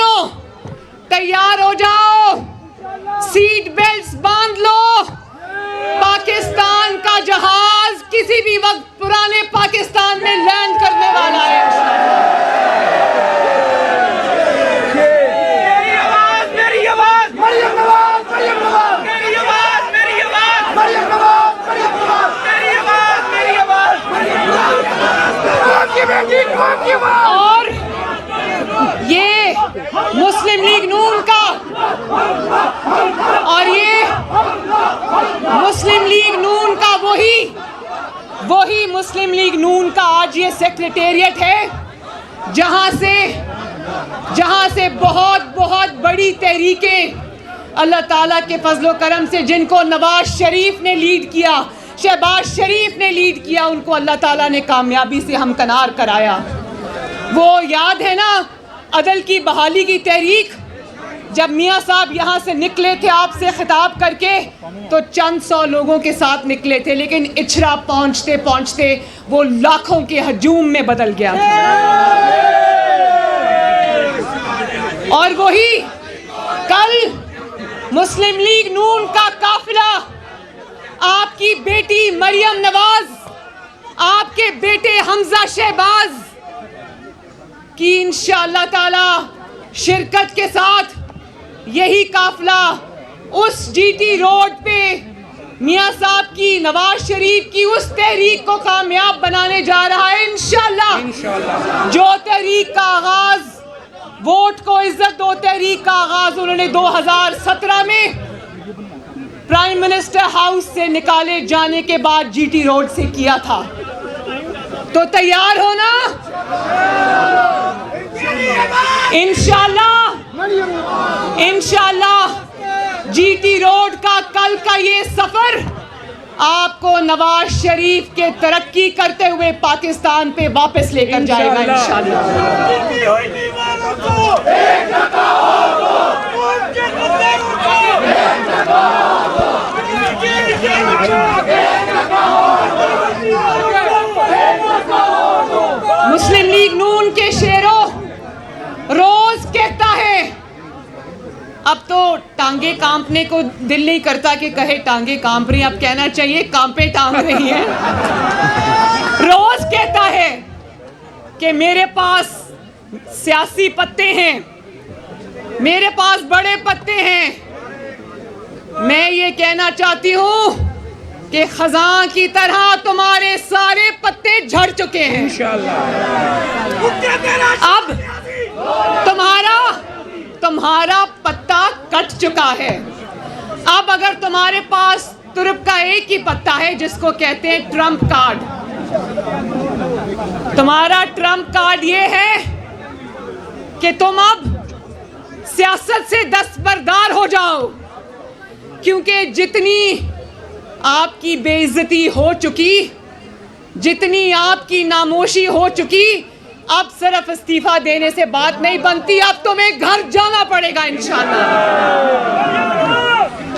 साथियों, तैयार हो जाओ, सीट बेल्ट्स बांध लो। पाकिस्तान का जहाज किसी भी वक्त पुराने पाकिस्तान में लैंड करने वाला है। मेरी आवाज, मेरी आवाज, मरियम नवाज, मरियम नवाज, मेरी आवाज, मेरी आवाज, मरियम नवाज, मरियम नवाज, मेरी आवाज, मेरी आवाज, मरियम नवाज, आपकी बेटी, आपकी आवाज। और ये मुस्लिम लीग नून का, और ये मुस्लिम लीग नून का वही मुस्लिम लीग नून का आज ये सेक्रेटेरिएट है, जहां से बहुत बड़ी तहरीकें अल्लाह ताला के फजलो करम से, जिनको नवाज शरीफ ने लीड किया, शहबाज शरीफ ने लीड किया, उनको अल्लाह ताला ने कामयाबी से हमकनार कराया। वो याद है ना अदल की बहाली की तहरीक, जब मियाँ साहब यहाँ से निकले थे आपसे खिताब करके, तो चंद सौ लोगों के साथ निकले थे, लेकिन इछरा पहुँचते पहुँचते वो लाखों के हजूम में बदल गया था। और वही कल मुस्लिम लीग नून का काफिला आपकी बेटी मरियम नवाज, आपके बेटे हमजा शहबाज की इंशाअल्लाह ताला शिरकत के साथ यही काफिला उस जीटी रोड पे मियाँ साहब की, नवाज शरीफ की उस तहरीक को कामयाब बनाने जा रहा है इंशाअल्लाह। जो तहरीक का आगाज, वोट को इज्जत दो तहरीक का आगाज उन्होंने 2017 में प्राइम मिनिस्टर हाउस से निकाले जाने के बाद जीटी रोड से किया था। तो तैयार हो ना इंशाअल्लाह जीटी रोड का कल का ये सफर आपको नवाज शरीफ के तरक्की करते हुए पाकिस्तान पे वापस लेकर जाएगा इंशाअल्लाह। मुस्लिम लीग नून के शेरों रोज कहता है, अब तो टांगे कांपने को दिल नहीं करता कि कहे टांगे कांप रही, अब कहना चाहिए कांपे टांग रही हैं। रोज कहता है कि मेरे पास सियासी पत्ते हैं, मेरे पास बड़े पत्ते हैं। मैं ये कहना चाहती हूँ कि खजां की तरह तुम्हारे सारे पत्ते झड़ चुके हैं अब तुम्हारा पत्ता कट चुका है। अब अगर तुम्हारे पास तुर्क का एक ही पत्ता है जिसको कहते हैं ट्रम्प कार्ड, तुम्हारा ट्रम्प कार्ड ये है कि तुम अब सियासत से दस्तबरदार हो जाओ, क्योंकि जितनी आपकी बेइज्जती हो चुकी, जितनी आपकी नामोशी हो चुकी, अब सिर्फ इस्तीफा देने से बात नहीं बनती, अब तुम्हें घर जाना पड़ेगा इंशाअल्लाह।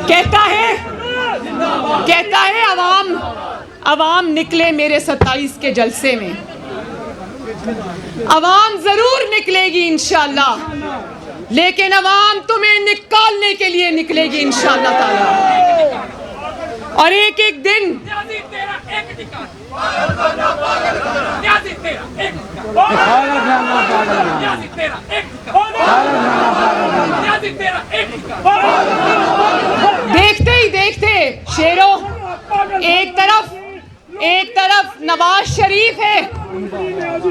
कहता है अवाम निकले मेरे 27 के जलसे में, अवाम जरूर निकलेगी इंशाअल्लाह, लेकिन अवाम तुम्हें निकालने के लिए निकलेगी इंशाअल्लाह ताला। और एक एक दिन देखते ही देखते शेरों, एक तरफ नवाज शरीफ है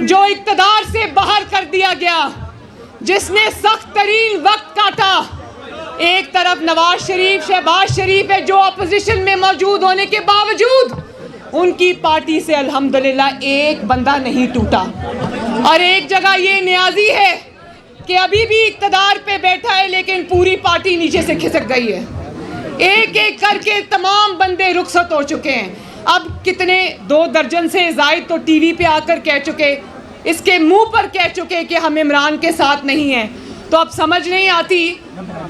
जो इक्तदार से बाहर कर दिया गया, जिसने सख्त तरीन वक्त काटा। एक तरफ नवाज शरीफ, शहबाज शरीफ है जो अपोजिशन में मौजूद होने के बावजूद उनकी पार्टी से अल्हम्दुलिल्लाह एक बंदा नहीं टूटा। और एक जगह ये न्याजी है कि अभी भी इक्तदार पे बैठा है लेकिन पूरी पार्टी नीचे से खिसक गई है। एक एक करके तमाम बंदे रुखसत हो चुके हैं। अब कितने 2 दर्जन से जायद तो टीवी पे आकर कह चुके, इसके मुंह पर कह चुके कि हम इमरान के साथ नहीं हैं। तो अब समझ नहीं आती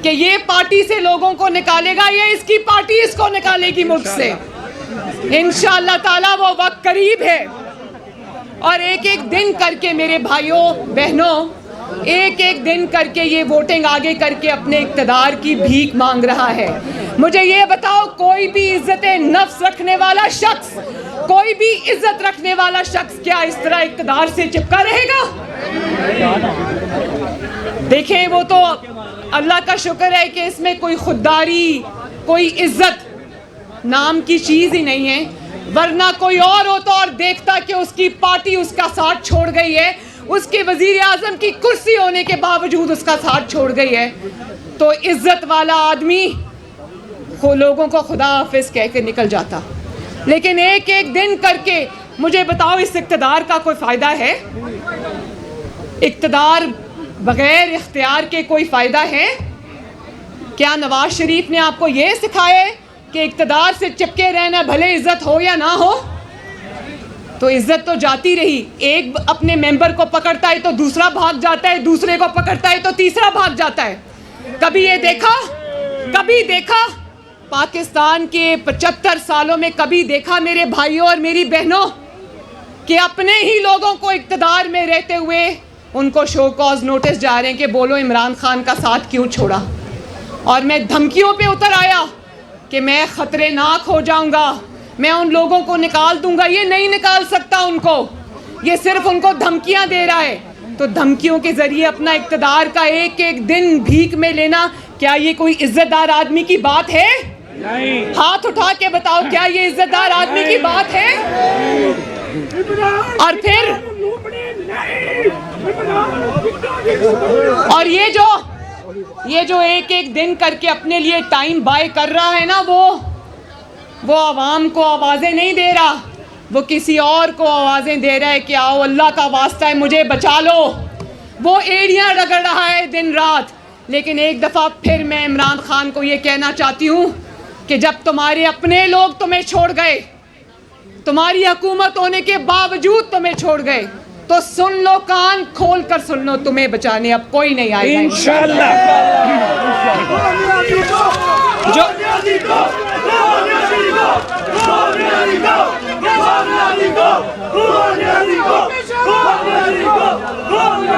कि ये पार्टी से लोगों को निकालेगा या इसकी पार्टी इसको निकालेगी मुल्क से। इंशाअल्लाह ताला वो वक्त करीब है। और एक एक दिन करके मेरे भाइयों बहनों, एक एक दिन करके ये वोटिंग आगे करके अपने इक़्तिदार की भीख मांग रहा है। मुझे ये बताओ, कोई भी इज्जत नफ्स रखने वाला शख्स, कोई भी इज्जत रखने वाला शख्स क्या इस तरह इक़्तिदार से चिपका रहेगा? देखें, वो तो अल्लाह का शुक्र है कि इसमें कोई खुददारी, कोई इज्जत नाम की चीज़ ही नहीं है, वरना कोई और होता और देखता कि उसकी पार्टी उसका साथ छोड़ गई है, उसके वजीर आजम की कुर्सी होने के बावजूद उसका साथ छोड़ गई है, तो इज्जत वाला आदमी लोगों को खुदा हाफिज कह के निकल जाता। लेकिन एक एक दिन करके मुझे बताओ, इस इक़्तिदार का कोई फ़ायदा है? इक़्तिदार बग़ैर इख्तियार के कोई फ़ायदा है? क्या नवाज शरीफ ने आपको ये सिखाया है कि इक़्तिदार से चिपके रहना, भले इज्जत हो या ना हो? तो इज्जत तो जाती रही। एक अपने मेंबर को पकड़ता है तो दूसरा भाग जाता है, दूसरे को पकड़ता है तो तीसरा भाग जाता है। कभी ये देखा, कभी देखा पाकिस्तान के 75 सालों में कभी देखा मेरे भाइयों और मेरी बहनों कि अपने ही लोगों को इक़्तिदार में रहते हुए उनको शो कॉज नोटिस जा रहे हैं कि बोलो इमरान खान का साथ क्यों छोड़ा? और मैं धमकियों पे उतर आया कि मैं ख़तरनाक हो जाऊंगा, मैं उन लोगों को निकाल दूंगा। ये नहीं निकाल सकता उनको, ये सिर्फ उनको धमकियां दे रहा है। तो धमकियों के ज़रिए अपना इक़्तिदार का एक एक दिन भीख में लेना, क्या ये कोई इज्जतदार आदमी की बात है? नहीं। हाथ उठा के बताओ, क्या ये इज्जतदार आदमी की बात है? और फिर और ये जो एक एक दिन करके अपने लिए टाइम बाय कर रहा है ना, वो आवाम को आवाज़ें नहीं दे रहा, वो किसी और को आवाज़ें दे रहा है कि आओ अल्लाह का वास्ता है मुझे बचा लो। वो एड़ियाँ रगड़ रहा है दिन रात। लेकिन एक दफ़ा फिर मैं इमरान खान को ये कहना चाहती हूँ कि जब तुम्हारे अपने लोग तुम्हें छोड़ गए, तुम्हारी हुकूमत होने के बावजूद तुम्हें छोड़ गए, तो सुन लो, कान खोल कर सुन लो, तुम्हें बचाने अब कोई नहीं आएगा इंशाअल्लाह।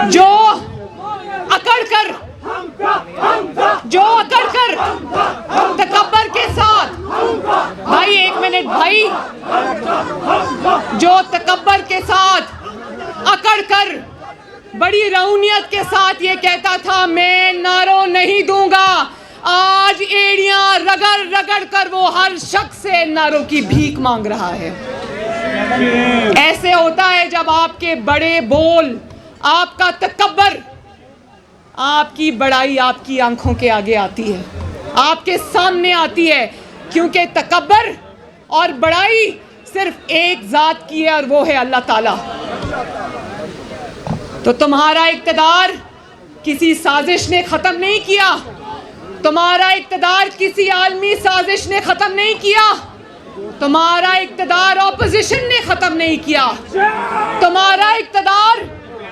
जो अकड़ कर तकब्बर के साथ, भाई एक मिनट भाई, जो तकब्बर के साथ अकड़ कर बड़ी रऊनियत के साथ ये कहता था मैं नारों नहीं दूंगा, आज एड़ियां रगड़ रगड़ कर वो हर शख्स से नारों की भीख मांग रहा है। ऐसे होता है जब आपके बड़े बोल, आपका तकब्बर, आपकी बड़ाई आपकी आंखों के आगे आती है, आपके सामने आती है, क्योंकि तकब्बर और बड़ाई सिर्फ एक ज़ात की है और वो है अल्लाह ताला। तो तुम्हारा इक़्तिदार किसी साजिश ने ख़त्म नहीं किया, तुम्हारा इक़्तिदार किसी आलमी साजिश ने ख़त्म नहीं किया, तुम्हारा इक़्तिदार ऑपोजिशन ने ख़त्म नहीं किया, तुम्हारा इक़्तिदार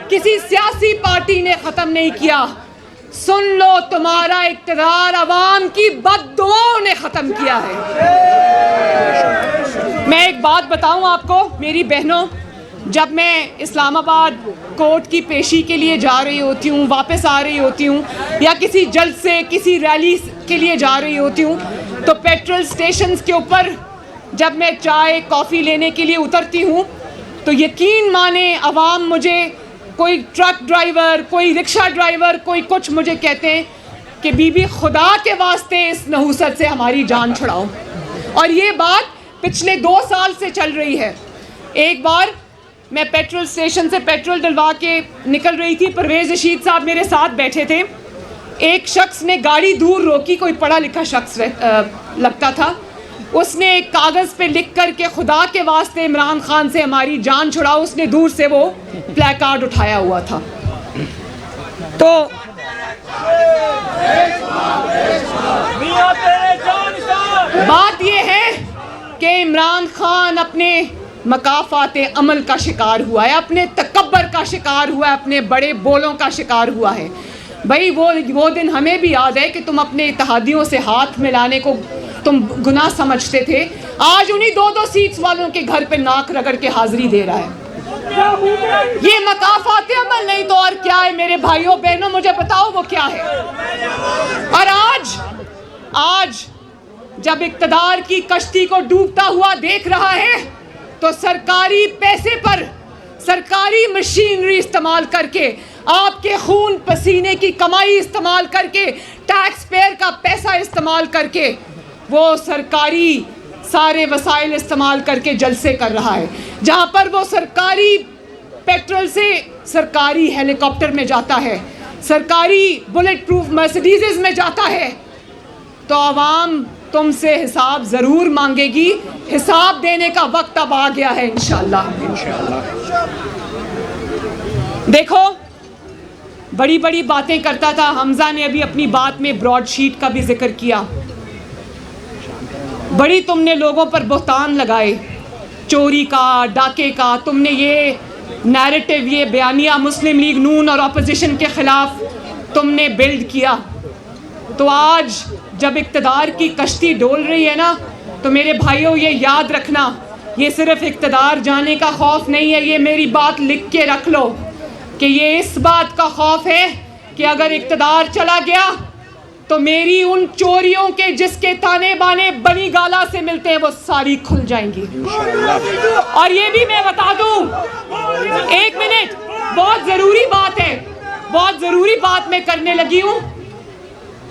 किसी सियासी पार्टी ने ख़त्म नहीं किया। सुन लो, तुम्हारा इक़्तिदार अवाम की बद्दुआओं ने ख़त्म किया है। मैं एक बात बताऊं आपको मेरी बहनों, जब मैं इस्लामाबाद कोर्ट की पेशी के लिए जा रही होती हूँ, वापस आ रही होती हूँ, या किसी जलसे, किसी रैली के लिए जा रही होती हूँ, तो पेट्रोल स्टेशंस के ऊपर जब मैं चाय कॉफ़ी लेने के लिए उतरती हूँ, तो यकीन माने अवाम मुझे, कोई ट्रक ड्राइवर, कोई रिक्शा ड्राइवर, कोई कुछ मुझे कहते हैं कि बीबी खुदा के वास्ते इस नहूसत से हमारी जान छुड़ाओ। और ये बात पिछले 2 साल से चल रही है। एक बार मैं पेट्रोल स्टेशन से पेट्रोल डलवा के निकल रही थी, परवेज़ रशीद साहब मेरे साथ बैठे थे। एक शख्स ने गाड़ी दूर रोकी, कोई पढ़ा लिखा शख्स लगता था, उसने एक कागज़ पे लिख कर के खुदा के वास्ते इमरान खान से हमारी जान छुड़ाओ, उसने दूर से वो प्लेकार्ड उठाया हुआ था। तो बात ये है कि इमरान खान अपने मकाफाते अमल का शिकार हुआ है, अपने तकब्बर का शिकार हुआ है, अपने बड़े बोलों का शिकार हुआ है। भाई वो दिन हमें भी याद है कि तुम अपने इत्तेहादियों से हाथ मिलाने को तुम गुनाह समझते थे, आज उन्हीं 2-2 सीट्स वालों के घर पे नाक रगड़ के हाजिरी दे रहा है। ये मकाफात अमल नहीं तो और क्या है मेरे भाइयों बहनों, मुझे बताओ वो क्या है। और आज जब इक्तदार की कश्ती को डूबता हुआ देख रहा है तो सरकारी पैसे पर, सरकारी मशीनरी इस्तेमाल करके, आपके खून पसीने की कमाई इस्तेमाल करके, टैक्स पेयर का पैसा इस्तेमाल करके वो सरकारी सारे वसाइल इस्तेमाल करके जलसे कर रहा है। जहां पर वो सरकारी पेट्रोल से सरकारी हेलीकॉप्टर में जाता है, सरकारी बुलेट प्रूफ मर्सिडीज़ में जाता है, तो आवाम तुमसे हिसाब ज़रूर मांगेगी। हिसाब देने का वक्त अब आ गया है इंशाअल्लाह। देखो, बड़ी बड़ी बातें करता था हमजा ने, अभी अपनी बात में ब्रॉडशीट का भी जिक्र किया। बड़ी तुमने लोगों पर बुहतान लगाए, चोरी का, डाके का, तुमने ये नैरेटिव, ये बयानिया मुस्लिम लीग नून और अपोजिशन के ख़िलाफ़ तुमने बिल्ड किया। तो आज जब इक़्तिदार की कश्ती डोल रही है ना, तो मेरे भाइयों ये याद रखना, ये सिर्फ इक़्तिदार जाने का खौफ नहीं है, ये मेरी बात लिख के रख लो कि ये इस बात का खौफ है कि अगर इक़्तिदार चला गया तो मेरी उन चोरियों के जिसके ताने बाने बनी गाला से मिलते हैं वो सारी खुल जाएंगी। और ये भी मैं बता दूं, एक मिनट, बहुत ज़रूरी बात है, बहुत ज़रूरी बात मैं करने लगी हूँ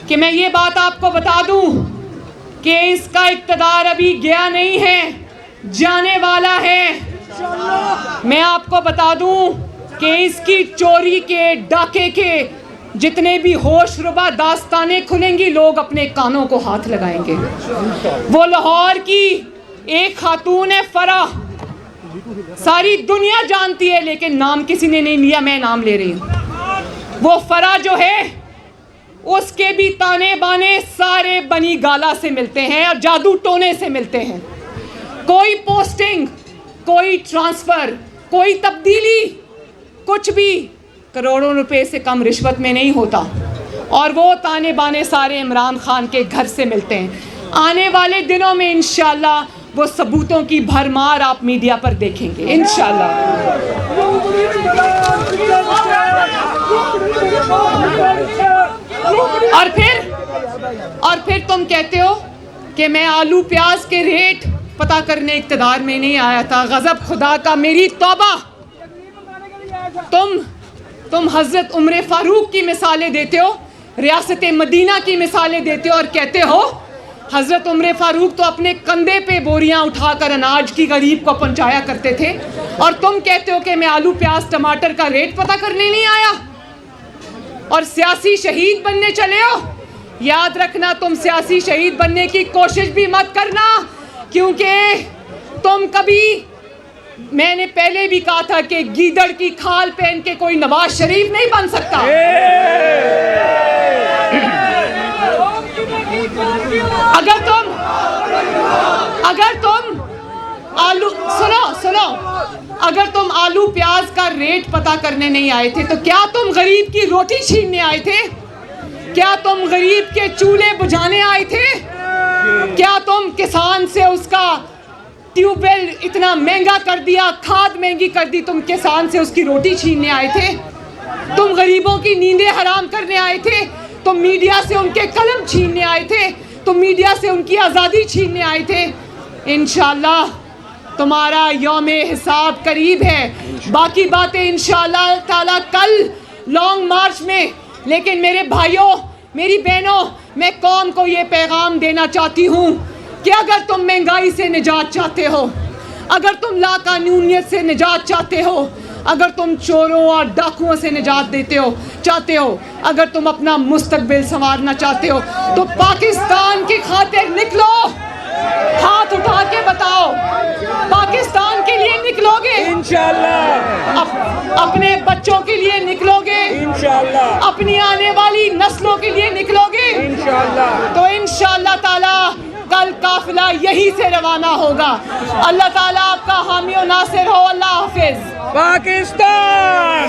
कि मैं ये बात आपको बता दूं कि इसका इक़्तिदार अभी गया नहीं है, जाने वाला है। मैं आपको बता दूं कि इसकी चोरी के, डाके के जितने भी होशरुबा दास्तानें खुलेंगी, लोग अपने कानों को हाथ लगाएंगे। वो लाहौर की एक खातून है फरा, सारी दुनिया जानती है लेकिन नाम किसी ने नहीं लिया, मैं नाम ले रही हूँ। वो फरा जो है उसके भी ताने बाने सारे बनी गाला से मिलते हैं और जादू टोने से मिलते हैं। कोई पोस्टिंग, कोई ट्रांसफ़र, कोई तब्दीली, कुछ भी करोड़ों रुपए से कम रिश्वत में नहीं होता। और वो ताने बाने सारे इमरान खान के घर से मिलते हैं। आने वाले दिनों में इंशाल्लाह वो सबूतों की भरमार आप मीडिया पर देखेंगे इंशाल्लाह। और फिर तुम कहते हो कि मैं आलू प्याज के रेट पता करने इक़्तिदार में नहीं आया था। गज़ब खुदा का, मेरी तौबा। तुम हज़रत उमर फ़ारूक की मिसालें देते हो, रियासत मदीना की मिसालें देते हो और कहते हो हज़रत उमर फ़ारूक तो अपने कंधे पे बोरियां उठाकर अनाज की गरीब को पहुंचाया करते थे, और तुम कहते हो कि मैं आलू प्याज टमाटर का रेट पता करने नहीं आया और सियासी शहीद बनने चले हो। याद रखना, तुम सियासी शहीद बनने की कोशिश भी मत करना, क्योंकि तुम कभी, मैंने पहले भी कहा था कि गीदड़ की खाल पहन के कोई नवाज शरीफ नहीं बन सकता। अगर तुम अगर तुम आलू प्याज का रेट पता करने नहीं आए थे तो क्या तुम गरीब की रोटी छीनने आए थे? क्या तुम गरीब के चूल्हे बुझाने आए थे? क्या तुम किसान से उसका ट्यूबवेल इतना महंगा कर दिया, खाद महंगी कर दी, तुम किसान से उसकी रोटी छीनने आए थे? तुम गरीबों की नींदें हराम करने आए थे? तुम मीडिया से उनके कलम छीनने आए थे? तुम मीडिया से उनकी आज़ादी छीनने आए थे? इंशाअल्लाह तुम्हारा यौमे हिसाब करीब है। बाकी बातें इंशाअल्लाह ताला कल लॉन्ग मार्च में। लेकिन मेरे भाइयों, मेरी बहनों, मैं कौम को ये पैगाम देना चाहती हूँ कि अगर तुम महंगाई से निजात चाहते हो, अगर तुम लाकानूनियत से निजात चाहते हो, अगर तुम चोरों और डाकुओं से निजात चाहते हो, अगर तुम अपना मुस्तकबिल संवारना चाहते हो, तो पाकिस्तान की खातिर निकलो। हाथ उठा के बताओ, पाकिस्तान के लिए निकलोगे? इंशाअल्लाह। अपने बच्चों के लिए निकलोगे? इंशाअल्लाह। अपनी आने वाली नस्लों के लिए निकलोगे? इंशाअल्लाह। तो इंशाअल्लाह ताला कल काफिला यहीं से रवाना होगा। अल्लाह ताला आपका हामी और नासिर हो। अल्लाह हाफिज। पाकिस्तान।